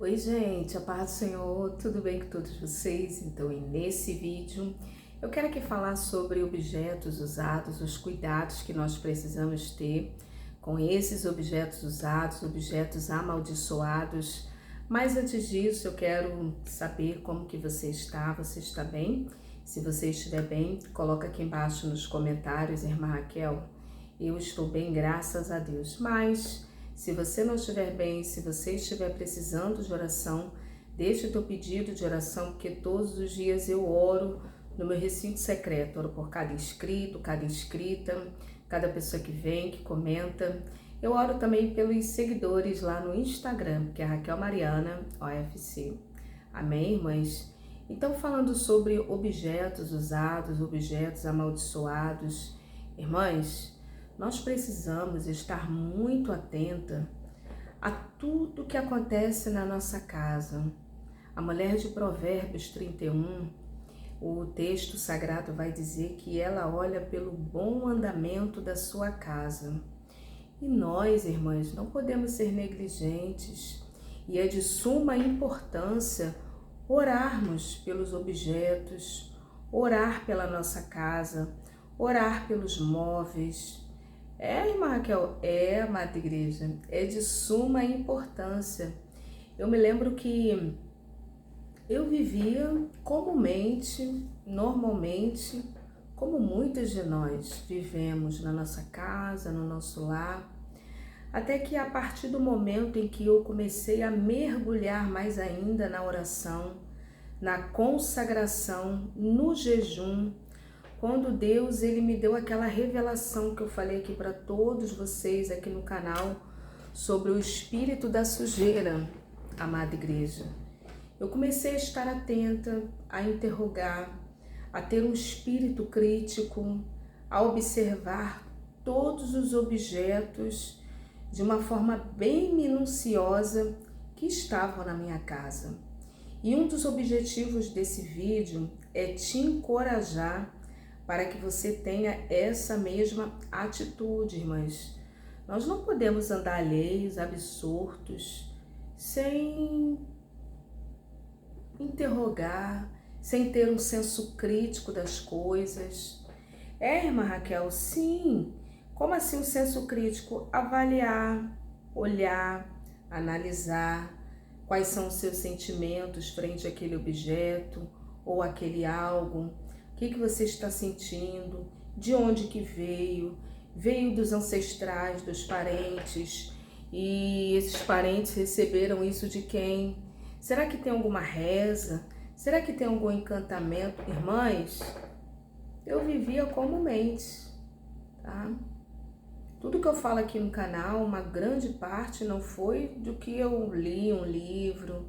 Oi gente, a paz do Senhor, tudo bem com todos vocês? Então, nesse vídeo eu quero aqui falar sobre objetos usados, os cuidados que nós precisamos ter com esses objetos usados, objetos amaldiçoados. Mas antes disso, eu quero saber como que você está bem? Se você estiver bem, coloca aqui embaixo nos comentários, irmã Raquel, eu estou bem, graças a Deus. Mas se você não estiver bem, se você estiver precisando de oração, deixe o teu pedido de oração, porque todos os dias eu oro no meu recinto secreto, oro por cada inscrito, cada inscrita, cada pessoa que vem, que comenta. Eu oro também pelos seguidores lá no Instagram, que é Raquel Mariana, OFC. Amém, irmãs? Então, falando sobre objetos usados, objetos amaldiçoados, irmãs, nós precisamos estar muito atenta a tudo que acontece na nossa casa. A mulher de Provérbios 31, o texto sagrado vai dizer que ela olha pelo bom andamento da sua casa. E nós, irmãs, não podemos ser negligentes e é de suma importância orarmos pelos objetos, orar pela nossa casa, orar pelos móveis. Irmã Raquel, amada igreja, é de suma importância. Eu me lembro que eu vivia comumente, normalmente, como muitas de nós vivemos na nossa casa, no nosso lar, até que a partir do momento em que eu comecei a mergulhar mais ainda na oração, na consagração, no jejum, quando Deus ele me deu aquela revelação que eu falei aqui para todos vocês aqui no canal sobre o espírito da sujeira, amada igreja. Eu comecei a estar atenta, a interrogar, a ter um espírito crítico, a observar todos os objetos de uma forma bem minuciosa que estavam na minha casa. E um dos objetivos desse vídeo é te encorajar para que você tenha essa mesma atitude, irmãs. Nós não podemos andar alheios, absortos, sem interrogar, sem ter um senso crítico das coisas. Irmã Raquel, sim. Como assim um senso crítico? Avaliar, olhar, analisar quais são os seus sentimentos frente àquele objeto ou àquele algo. O que você está sentindo? De onde que veio? Veio dos ancestrais, dos parentes? E esses parentes receberam isso de quem? Será que tem alguma reza? Será que tem algum encantamento? Irmãs, eu vivia comumente, tá? Tudo que eu falo aqui no canal, uma grande parte não foi do que eu li um livro,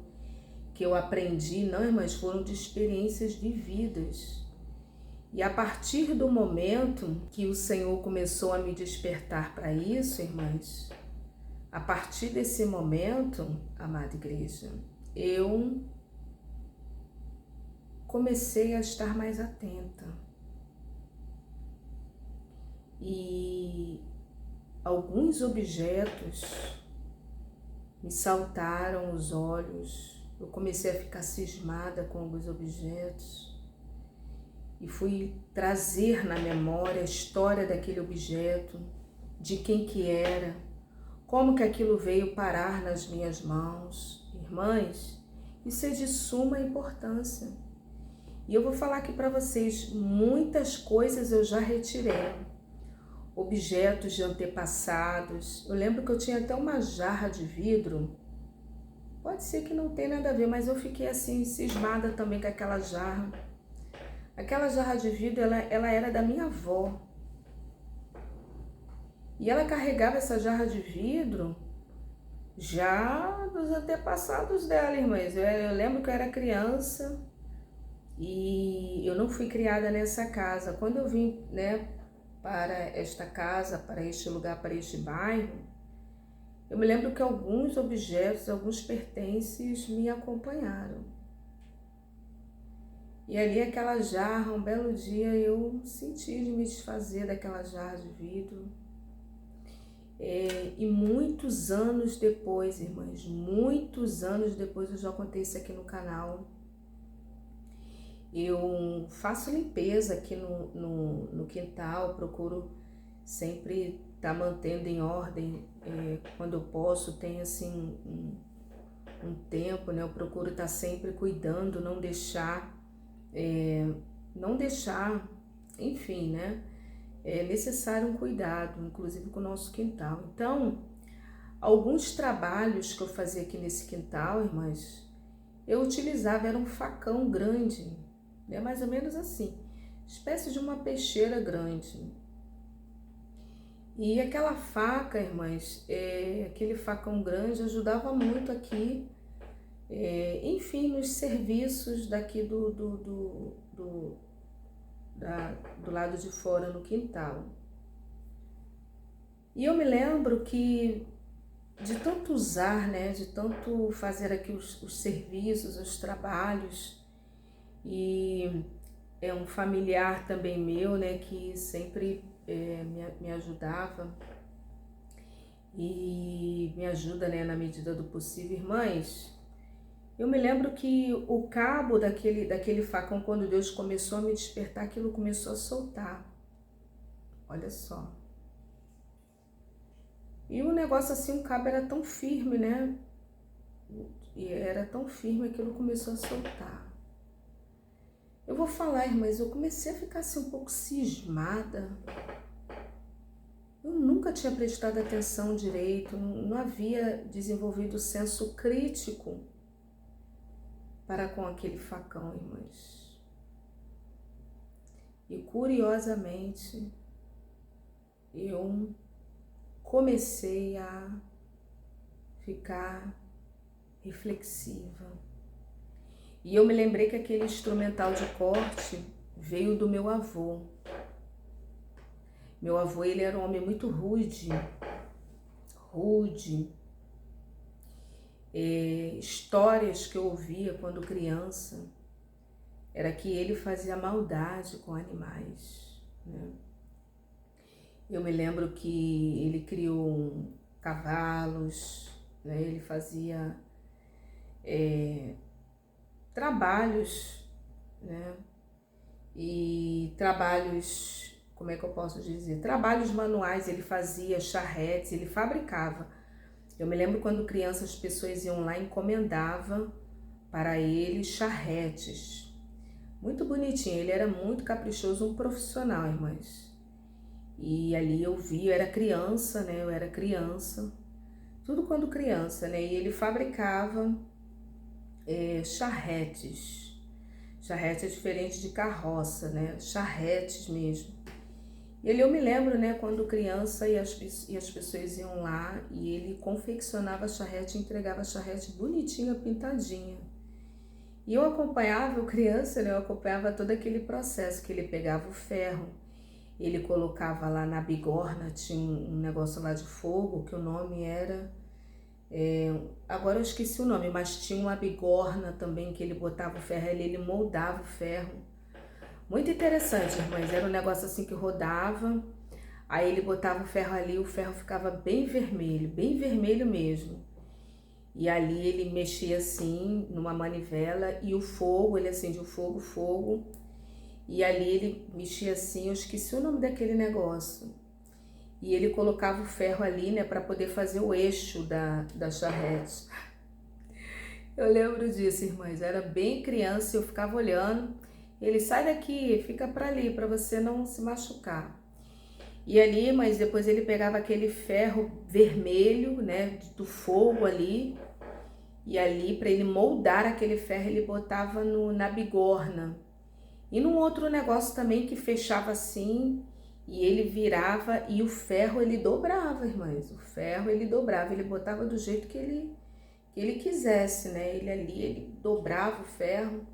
que eu aprendi, não, irmãs, foram de experiências vividas. E a partir do momento que o Senhor começou a me despertar para isso, irmãs, a partir desse momento, amada igreja, eu comecei a estar mais atenta. E alguns objetos me saltaram os olhos, eu comecei a ficar cismada com alguns objetos e fui trazer na memória a história daquele objeto, de quem que era, como que aquilo veio parar nas minhas mãos. Irmãs, isso é de suma importância. E eu vou falar aqui para vocês, muitas coisas eu já retirei. Objetos de antepassados. Eu lembro que eu tinha até uma jarra de vidro. Pode ser que não tenha nada a ver, mas eu fiquei assim, cismada também com aquela jarra. Aquela jarra de vidro, ela era da minha avó. E ela carregava essa jarra de vidro já dos antepassados dela, irmãs. Eu lembro que eu era criança e eu não fui criada nessa casa. Quando eu vim, para esta casa, para este lugar, para este bairro, eu me lembro que alguns objetos, alguns pertences me acompanharam. E ali aquela jarra, um belo dia eu senti de me desfazer daquela jarra de vidro. E muitos anos depois, irmãs, muitos anos depois, eu já contei isso aqui no canal, eu faço limpeza aqui no quintal, procuro sempre estar mantendo em ordem, quando eu posso, tenho assim um tempo, né? Eu procuro estar sempre cuidando, não deixar, enfim, né? É necessário um cuidado, inclusive com o nosso quintal. Então, alguns trabalhos que eu fazia aqui nesse quintal, irmãs, eu utilizava, era um facão grande, né? Mais ou menos assim, espécie de uma peixeira grande. E aquela faca, irmãs, aquele facão grande ajudava muito aqui, enfim, nos serviços daqui do lado de fora no quintal. E eu me lembro que de tanto usar, né, de tanto fazer aqui os serviços, os trabalhos, e é um familiar também meu, né, que sempre me ajudava e me ajuda, né, na medida do possível. Irmãs, eu me lembro que o cabo daquele facão, quando Deus começou a me despertar, aquilo começou a soltar. Olha só. E o negócio assim, o cabo era tão firme, né? E era tão firme, aquilo começou a soltar. Eu vou falar, irmãs, eu comecei a ficar assim um pouco cismada. Eu nunca tinha prestado atenção direito, não havia desenvolvido o senso crítico para com aquele facão, irmãs. E curiosamente, eu comecei a ficar reflexiva. E eu me lembrei que aquele instrumental de corte veio do meu avô. Meu avô, ele era um homem muito rude. Histórias que eu ouvia quando criança era que ele fazia maldade com animais, né? Eu me lembro que ele criou cavalos, né? Ele fazia trabalhos, né? E trabalhos, como é que eu posso dizer? Trabalhos manuais, ele fazia charretes, ele fabricava. Eu me lembro quando criança as pessoas iam lá e encomendavam para ele charretes. Muito bonitinho, ele era muito caprichoso, um profissional, irmãs. E ali eu vi, eu era criança, né? Eu era criança, tudo quando criança, né? E ele fabricava charretes. Charrete é diferente de carroça, né? Charretes mesmo. E ali eu me lembro, né, quando criança e as pessoas iam lá e ele confeccionava charrete e entregava charrete bonitinha, pintadinha. E eu acompanhava, eu criança, né, eu acompanhava todo aquele processo, que ele pegava o ferro, ele colocava lá na bigorna, tinha um negócio lá de fogo, que o nome era... agora eu esqueci o nome, mas tinha uma bigorna também, que ele botava o ferro ali, ele moldava o ferro. Muito interessante, irmãs, era um negócio assim que rodava, aí ele botava o ferro ali, o ferro ficava bem vermelho mesmo. E ali ele mexia assim, numa manivela, e o fogo, ele acendia o fogo, e ali ele mexia assim, eu esqueci o nome daquele negócio. E ele colocava o ferro ali, né, para poder fazer o eixo da charrete. Eu lembro disso, irmãs, eu era bem criança, eu ficava olhando. Ele, sai daqui, fica para ali, para você não se machucar. E ali, mas depois ele pegava aquele ferro vermelho, né, do fogo ali, e ali, para ele moldar aquele ferro, ele botava na bigorna. E num outro negócio também que fechava assim, e ele virava, e o ferro ele dobrava, irmãs. O ferro ele dobrava, ele botava do jeito que ele quisesse, né? Ele ali, ele dobrava o ferro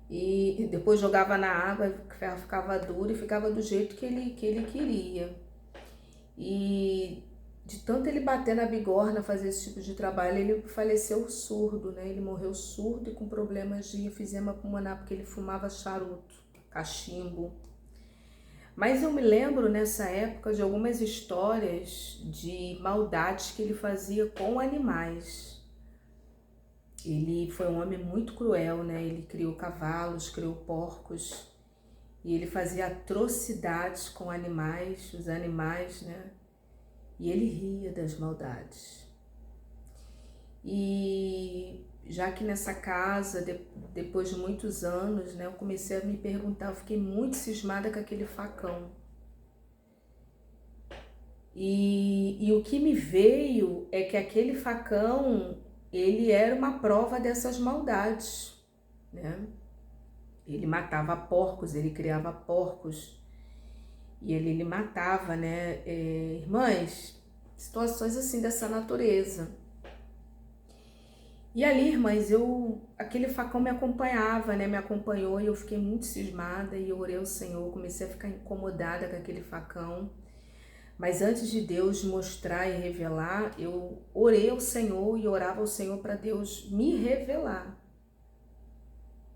e depois jogava na água, o ferro ficava duro e ficava do jeito que ele queria. E de tanto ele bater na bigorna, fazer esse tipo de trabalho, ele faleceu surdo, né? Ele morreu surdo e com problemas de enfisema pulmonar, porque ele fumava charuto, cachimbo. Mas eu me lembro nessa época de algumas histórias de maldades que ele fazia com animais. Ele foi um homem muito cruel, né? Ele criou cavalos, criou porcos e ele fazia atrocidades com animais, os animais, né? E ele ria das maldades. E já que nessa casa, depois de muitos anos, né, eu comecei a me perguntar, eu fiquei muito cismada com aquele facão. E o que me veio é que aquele facão, ele era uma prova dessas maldades, né? Ele matava porcos, ele criava porcos e ele matava, né? Irmãs, situações assim dessa natureza. E ali, irmãs, aquele facão me acompanhava, né? Me acompanhou e eu fiquei muito cismada e eu orei ao Senhor, comecei a ficar incomodada com aquele facão. Mas antes de Deus mostrar e revelar, eu orei ao Senhor e orava ao Senhor para Deus me revelar.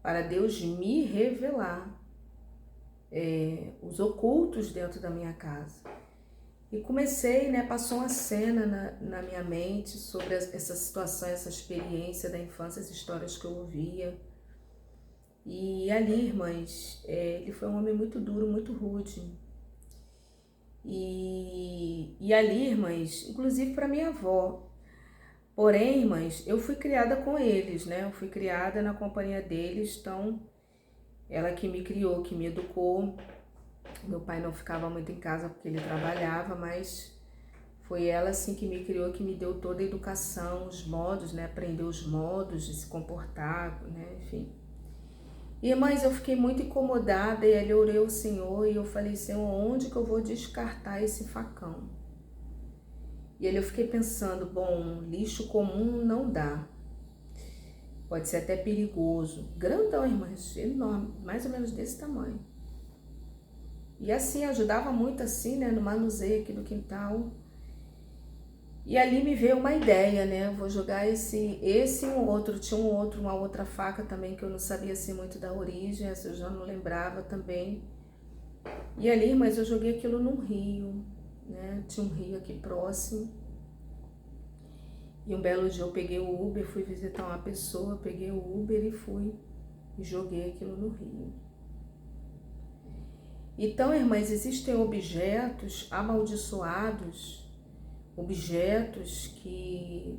Para Deus me revelar os ocultos dentro da minha casa. E comecei, né, passou uma cena na minha mente sobre essa situação, essa experiência da infância, as histórias que eu ouvia. E ali, irmãs, ele foi um homem muito duro, muito rude. E ali, irmãs, inclusive para minha avó. Porém, irmãs, eu fui criada com eles, né? Eu fui criada na companhia deles, então ela que me criou, que me educou. Meu pai não ficava muito em casa porque ele trabalhava, mas foi ela assim que me criou, que me deu toda a educação, os modos, né? Aprendeu os modos de se comportar, né? Enfim. E, irmãs, eu fiquei muito incomodada e ali eu orei ao Senhor e eu falei, Senhor, onde que eu vou descartar esse facão? E ali eu fiquei pensando, bom, lixo comum não dá. Pode ser até perigoso. Grandão, irmãs, enorme, mais ou menos desse tamanho. E assim, ajudava muito assim, né, no manuseio aqui do quintal. E ali me veio uma ideia, né, eu vou jogar esse e um outro, tinha uma outra faca também que eu não sabia assim muito da origem, essa eu já não lembrava também. E ali, mas eu joguei aquilo num rio, né, tinha um rio aqui próximo. E um belo dia eu peguei o Uber, fui visitar uma pessoa, peguei o Uber e fui e joguei aquilo no rio. Então, irmãs, existem objetos amaldiçoados, objetos que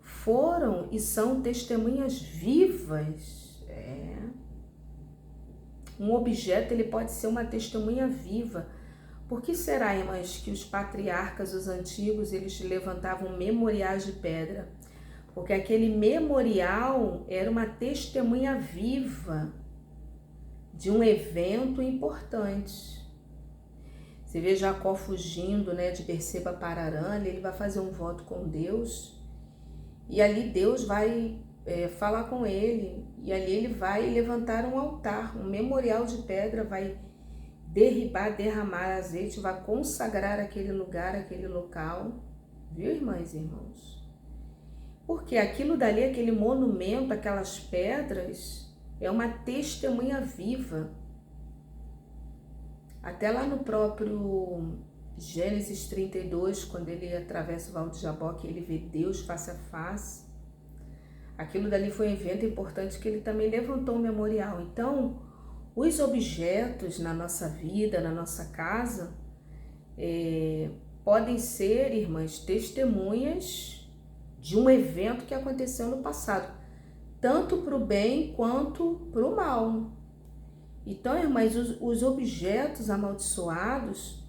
foram e são testemunhas vivas. Um objeto, ele pode ser uma testemunha viva. Por que será, irmãs, que os patriarcas, os antigos, eles levantavam memoriais de pedra? Porque aquele memorial era uma testemunha viva de um evento importante. Você vê Jacó fugindo, né, de Berseba para Harã, ele vai fazer um voto com Deus e ali Deus vai falar com ele e ali ele vai levantar um altar, um memorial de pedra, vai derramar azeite, vai consagrar aquele lugar, aquele local, viu, irmãs e irmãos? Porque aquilo dali, aquele monumento, aquelas pedras, é uma testemunha viva. Até lá no próprio Gênesis 32, quando ele atravessa o Val de Jaboque, ele vê Deus face a face. Aquilo dali foi um evento importante que ele também levantou um memorial. Então, os objetos na nossa vida, na nossa casa, podem ser, irmãs, testemunhas de um evento que aconteceu no passado, tanto para o bem quanto para o mal. Então, irmãs, os objetos amaldiçoados,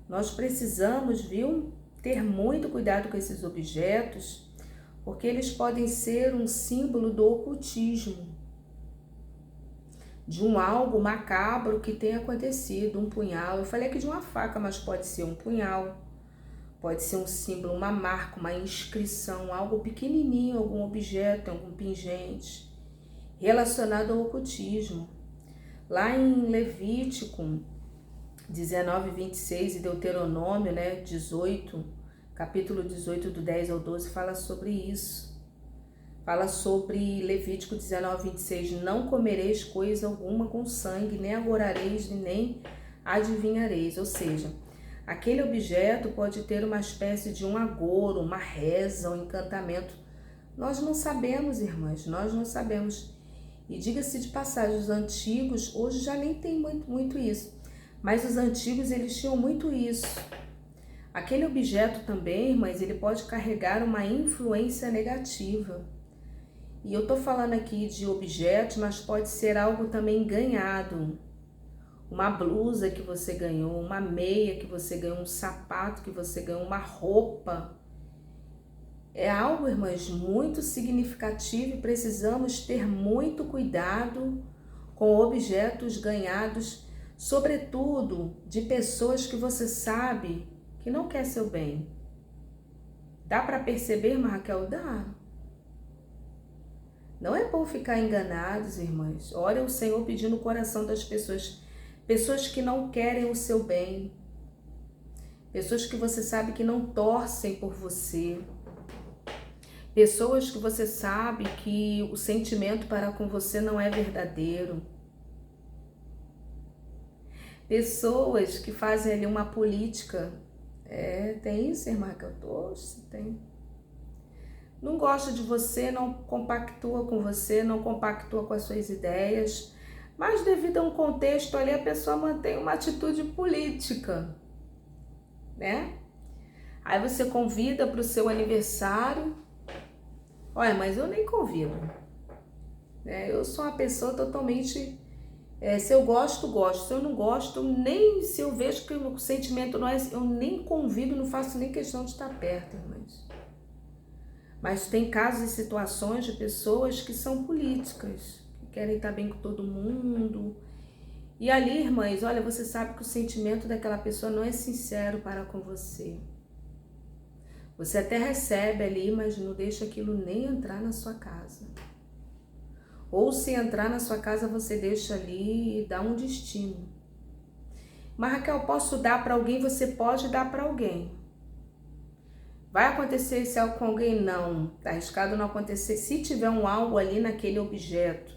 nós precisamos, viu, ter muito cuidado com esses objetos, porque eles podem ser um símbolo do ocultismo, de um algo macabro que tenha acontecido, um punhal. Eu falei aqui de uma faca, mas pode ser um punhal, pode ser um símbolo, uma marca, uma inscrição, algo pequenininho, algum objeto, algum pingente, relacionado ao ocultismo. Lá em Levítico 19, 26 e Deuteronômio, né, 18, capítulo 18, do 10 ao 12, fala sobre isso. Fala sobre Levítico 19, 26, não comereis coisa alguma com sangue, nem agorareis, nem adivinhareis. Ou seja, aquele objeto pode ter uma espécie de um agouro, uma reza, um encantamento. Nós não sabemos, irmãs, nós não sabemos. E diga-se de passagem, os antigos, hoje já nem tem muito isso, mas os antigos eles tinham muito isso. Aquele objeto também, irmãs, ele pode carregar uma influência negativa. E eu tô falando aqui de objetos, mas pode ser algo também ganhado. Uma blusa que você ganhou, uma meia que você ganhou, um sapato que você ganhou, uma roupa. É algo, irmãs, muito significativo e precisamos ter muito cuidado com objetos ganhados, sobretudo de pessoas que você sabe que não quer seu bem. Dá para perceber, Raquel? Dá. Não é bom ficar enganados, irmãs. Olha o Senhor pedindo o coração das pessoas. Pessoas que não querem o seu bem. Pessoas que você sabe que não torcem por você. Pessoas que você sabe que o sentimento para com você não é verdadeiro. Pessoas que fazem ali uma política. Tem isso, irmã? Que eu tô? Tem. Não gosta de você, não compactua com você, não compactua com as suas ideias, mas devido a um contexto ali, a pessoa mantém uma atitude política, né? Aí você convida para o seu aniversário. Olha, mas eu nem convido, né? Eu sou uma pessoa totalmente... se eu gosto, gosto. Se eu não gosto, nem se eu vejo que o sentimento não é... Eu nem convido, não faço nem questão de estar perto, irmãs. Mas tem casos e situações de pessoas que são políticas, que querem estar bem com todo mundo. E ali, irmãs, olha, você sabe que o sentimento daquela pessoa não é sincero para com você. Você até recebe ali, mas não deixa aquilo nem entrar na sua casa. Ou se entrar na sua casa, você deixa ali e dá um destino. Mas Raquel, posso dar para alguém? Você pode dar para alguém. Vai acontecer esse algo com alguém? Não. Tá arriscado não acontecer. Se tiver um algo ali naquele objeto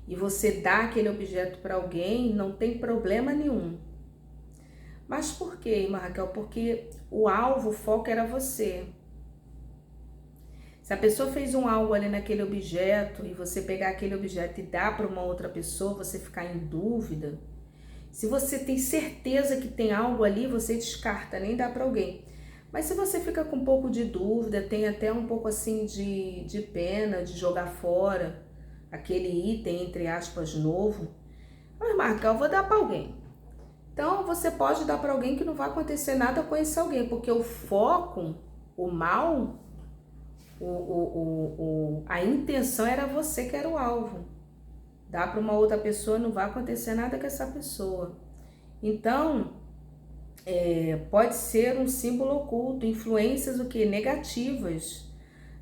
e você dá aquele objeto para alguém, não tem problema nenhum. Mas por quê, irmã Raquel? Porque o alvo, o foco era você. Se a pessoa fez um algo ali naquele objeto e você pegar aquele objeto e dar para uma outra pessoa, você ficar em dúvida, se você tem certeza que tem algo ali, você descarta, nem dá para alguém. Mas se você fica com um pouco de dúvida, tem até um pouco assim de pena de jogar fora aquele item, entre aspas, novo, mas Marca, eu vou dar para alguém. Então você pode dar para alguém que não vai acontecer nada com esse alguém, porque o foco, o mal, a intenção era você que era o alvo. Dá para uma outra pessoa, não vai acontecer nada com essa pessoa. Então... pode ser um símbolo oculto, influências o que? Negativas.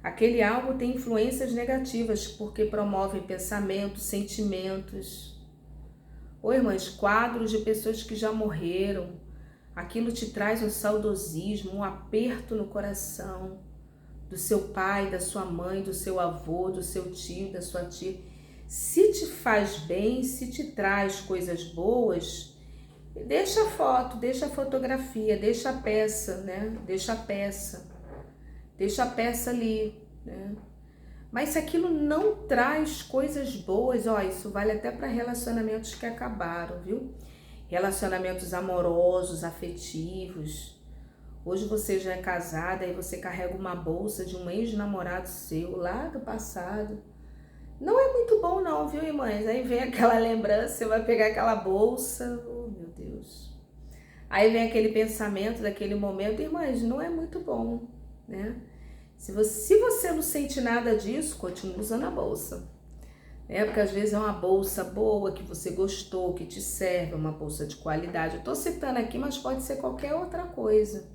Aquele algo tem influências negativas, porque promove pensamentos, sentimentos. Ou, irmãs, quadros de pessoas que já morreram. Aquilo te traz um saudosismo, um aperto no coração do seu pai, da sua mãe, do seu avô, do seu tio, da sua tia. Se te faz bem, se te traz coisas boas... Deixa a foto, deixa a fotografia, deixa a peça, né? Deixa a peça ali, né? Mas se aquilo não traz coisas boas, ó, isso vale até para relacionamentos que acabaram, viu? Relacionamentos amorosos, afetivos. Hoje você já é casada e você carrega uma bolsa de um ex-namorado seu lá do passado. Não é muito bom não, viu, irmãs? Aí vem aquela lembrança, você vai pegar aquela bolsa, oh meu Deus. Aí vem aquele pensamento daquele momento, irmãs, não é muito bom, né? Se você não sente nada disso, continue usando a bolsa. Né? Porque às vezes é uma bolsa boa, que você gostou, que te serve, uma bolsa de qualidade. Eu tô citando aqui, mas pode ser qualquer outra coisa.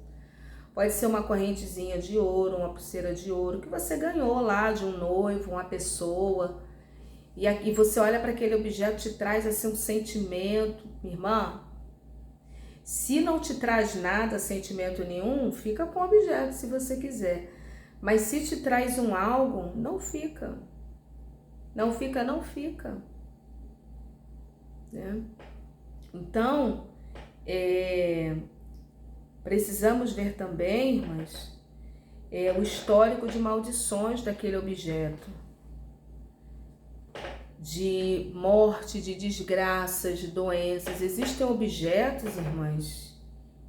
Pode ser uma correntezinha de ouro, uma pulseira de ouro que você ganhou lá de um noivo, uma pessoa. E aqui você olha para aquele objeto, te traz assim um sentimento. Irmã, se não te traz nada, sentimento nenhum, fica com o objeto se você quiser. Mas se te traz um algo, não fica. Não fica, não fica. Né? Então, Precisamos ver também, irmãs, o histórico de maldições daquele objeto, de morte, de desgraças, de doenças. Existem objetos, irmãs,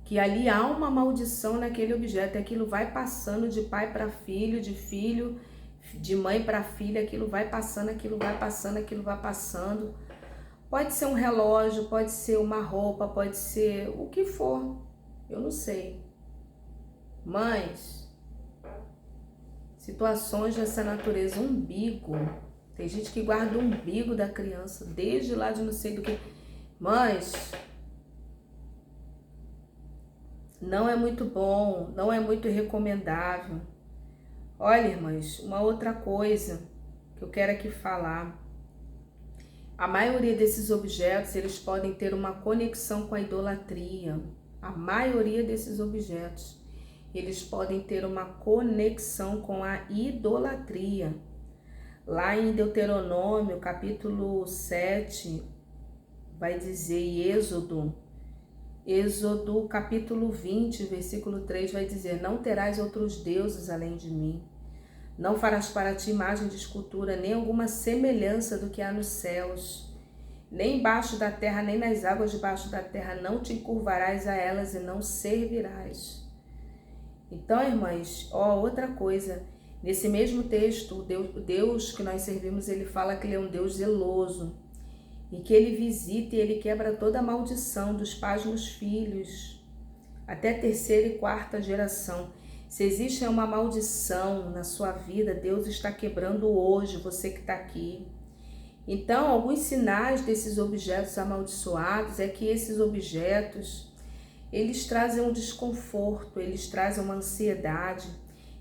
que ali há uma maldição naquele objeto, aquilo vai passando de pai para filho, de mãe para filha, aquilo vai passando, aquilo vai passando, aquilo vai passando. Pode ser um relógio, pode ser uma roupa, pode ser o que for, eu não sei. Mas situações dessa natureza, umbigo, tem gente que guarda o umbigo da criança, desde lá de não sei do que. Mas não é muito bom, não é muito recomendável. Olha, irmãs, uma outra coisa que eu quero aqui falar. A maioria desses objetos, eles podem ter uma conexão com a idolatria. A maioria desses objetos, eles podem ter uma conexão com a idolatria. Lá em Deuteronômio, capítulo 7, vai dizer, e Êxodo capítulo 20, versículo 3, vai dizer: não terás outros deuses além de mim. Não farás para ti imagem de escultura, nem alguma semelhança do que há nos céus, nem embaixo da terra, nem nas águas debaixo da terra. Não te encurvarás a elas e não servirás. Então, irmãs, outra coisa. Nesse mesmo texto, o Deus que nós servimos, ele fala que ele é um Deus zeloso e que ele visita e ele quebra toda a maldição dos pais nos filhos, até terceira e quarta geração. Se existe uma maldição na sua vida, Deus está quebrando hoje, você que está aqui. Então, alguns sinais desses objetos amaldiçoados é que esses objetos, eles trazem um desconforto, eles trazem uma ansiedade,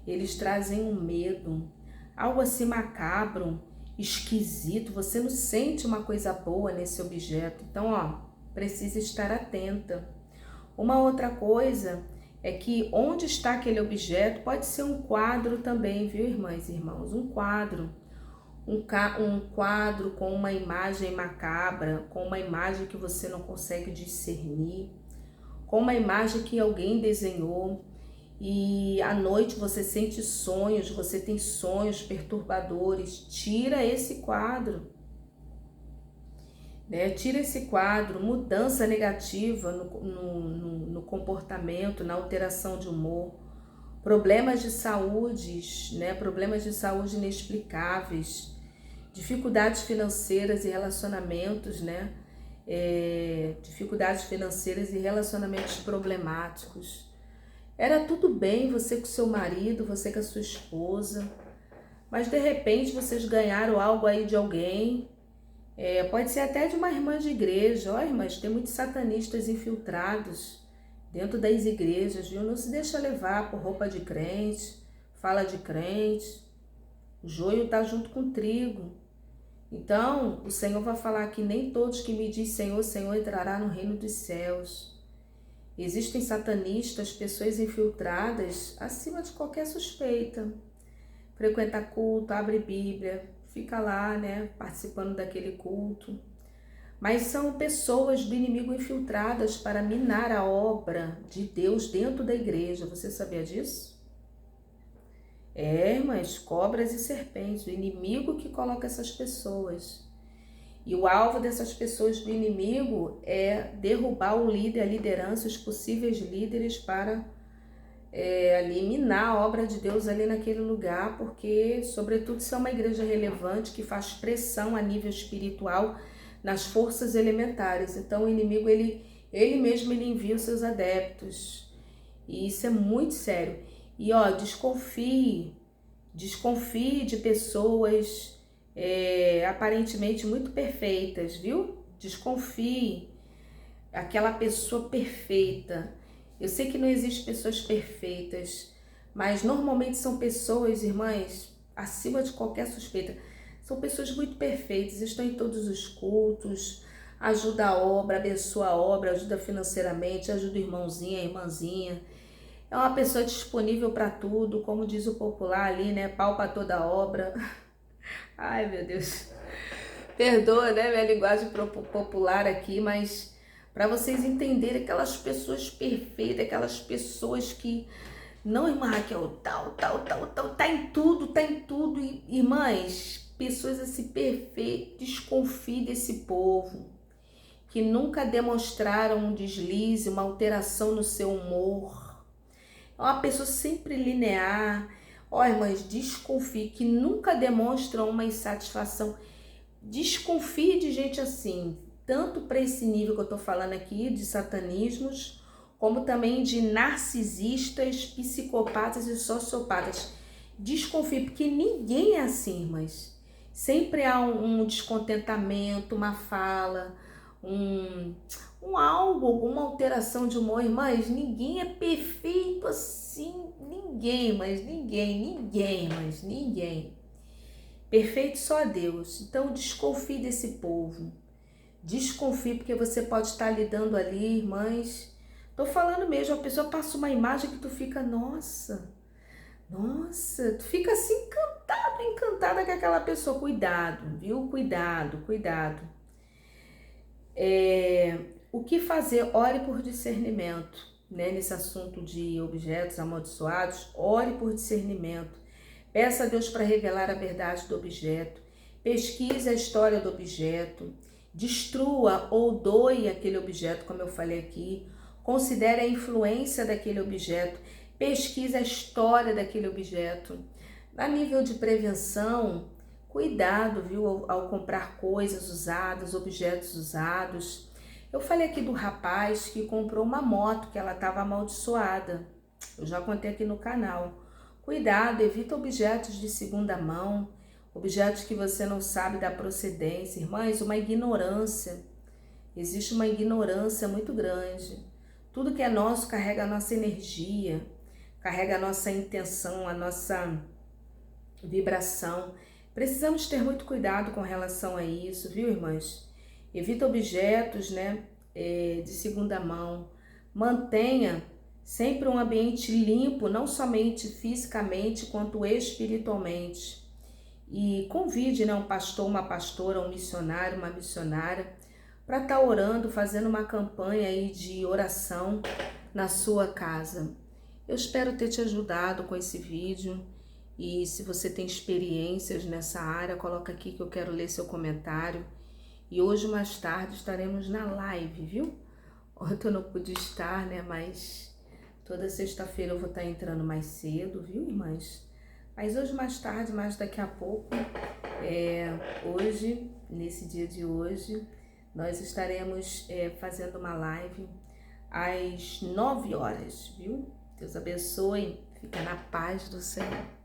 eles trazem um medo, algo assim macabro, esquisito. Você não sente uma coisa boa nesse objeto. Então, precisa estar atenta. Uma outra coisa é que onde está aquele objeto, pode ser um quadro também, viu, irmãs e irmãos? Um quadro. Um quadro com uma imagem macabra, com uma imagem que você não consegue discernir, com uma imagem que alguém desenhou. E à noite você sente sonhos, você tem sonhos perturbadores. Tira esse quadro, né? Tira esse quadro. Mudança negativa no comportamento, na alteração de humor, problemas de saúde, né? Problemas de saúde inexplicáveis, dificuldades financeiras e relacionamentos, né? Dificuldades financeiras e relacionamentos problemáticos. Era tudo bem você com seu marido, você com a sua esposa, mas de repente vocês ganharam algo aí de alguém, pode ser até de uma irmã de igreja. Irmãs, tem muitos satanistas infiltrados dentro das igrejas, viu? Não se deixa levar por roupa de crente, fala de crente. O joio está junto com o trigo. Então, o Senhor vai falar que nem todos que me diz Senhor, Senhor entrará no reino dos céus. Existem satanistas, pessoas infiltradas acima de qualquer suspeita. Frequenta culto, abre Bíblia, fica lá, né, participando daquele culto. Mas são pessoas do inimigo infiltradas para minar a obra de Deus dentro da igreja. Você sabia disso? Mas cobras e serpentes, o inimigo que coloca essas pessoas. E o alvo dessas pessoas do inimigo é derrubar o líder, a liderança, os possíveis líderes para minar a obra de Deus ali naquele lugar, porque, sobretudo, se é uma igreja relevante que faz pressão a nível espiritual nas forças elementares. Então, o inimigo, ele mesmo envia os seus adeptos. E isso é muito sério. E, desconfie de pessoas aparentemente muito perfeitas, viu? Desconfie. Aquela pessoa perfeita. Eu sei que não existem pessoas perfeitas, mas normalmente são pessoas, irmãs, acima de qualquer suspeita. São pessoas muito perfeitas, estão em todos os cultos, ajuda a obra, abençoa a obra, ajuda financeiramente, ajuda o irmãozinho, a irmãzinha. É uma pessoa disponível para tudo, como diz o popular ali, né? Pau para toda obra. Ai, meu Deus. Perdoa, né, minha linguagem popular aqui, mas para vocês entenderem aquelas pessoas perfeitas, aquelas pessoas que, não, irmã Raquel, tal, tá em tudo, irmãs, pessoas assim perfeitas, desconfie desse povo, que nunca demonstraram um deslize, uma alteração no seu humor, é uma pessoa sempre linear. Ó, irmãs, desconfie, que nunca demonstram uma insatisfação. Desconfie de gente assim, tanto para esse nível que eu tô falando aqui, de satanismos, como também de narcisistas, psicopatas e sociopatas. Desconfie, porque ninguém é assim, irmãs. Sempre há um descontentamento, uma fala, um algo, alguma alteração de humor, irmãs. Ninguém é perfeito assim, ninguém, mas ninguém. Perfeito só Deus. Então desconfie desse povo. Desconfie, porque você pode estar lidando ali, irmãs. Tô falando mesmo, a pessoa passa uma imagem que tu fica, nossa, tu fica assim encantada com aquela pessoa. Cuidado, viu? Cuidado. O que fazer? Ore por discernimento, né? Nesse assunto de objetos amaldiçoados, ore por discernimento. Peça a Deus para revelar a verdade do objeto. Pesquise a história do objeto. Destrua ou doe aquele objeto, como eu falei aqui. Considere a influência daquele objeto. Pesquise a história daquele objeto. A nível de prevenção, cuidado, viu, ao comprar coisas usadas, objetos usados. Eu falei aqui do rapaz que comprou uma moto que ela estava amaldiçoada. Eu já contei aqui no canal. Cuidado, evita objetos de segunda mão, objetos que você não sabe da procedência. Irmãs, uma ignorância. Existe uma ignorância muito grande. Tudo que é nosso carrega a nossa energia, carrega a nossa intenção, a nossa vibração. Precisamos ter muito cuidado com relação a isso, viu, irmãs? Evita objetos, né, de segunda mão. Mantenha sempre um ambiente limpo, não somente fisicamente, quanto espiritualmente. E convide, né, um pastor, uma pastora, um missionário, uma missionária, para estar orando, fazendo uma campanha aí de oração na sua casa. Eu espero ter te ajudado com esse vídeo. E se você tem experiências nessa área, coloca aqui que eu quero ler seu comentário. E hoje, mais tarde, estaremos na live, viu? Ontem eu não pude estar, né, mas toda sexta-feira eu vou estar entrando mais cedo, viu, irmãs? Mas hoje mais tarde, mais daqui a pouco, hoje, nesse dia de hoje, nós estaremos fazendo uma live às 9 horas, viu? Deus abençoe, fica na paz do Senhor.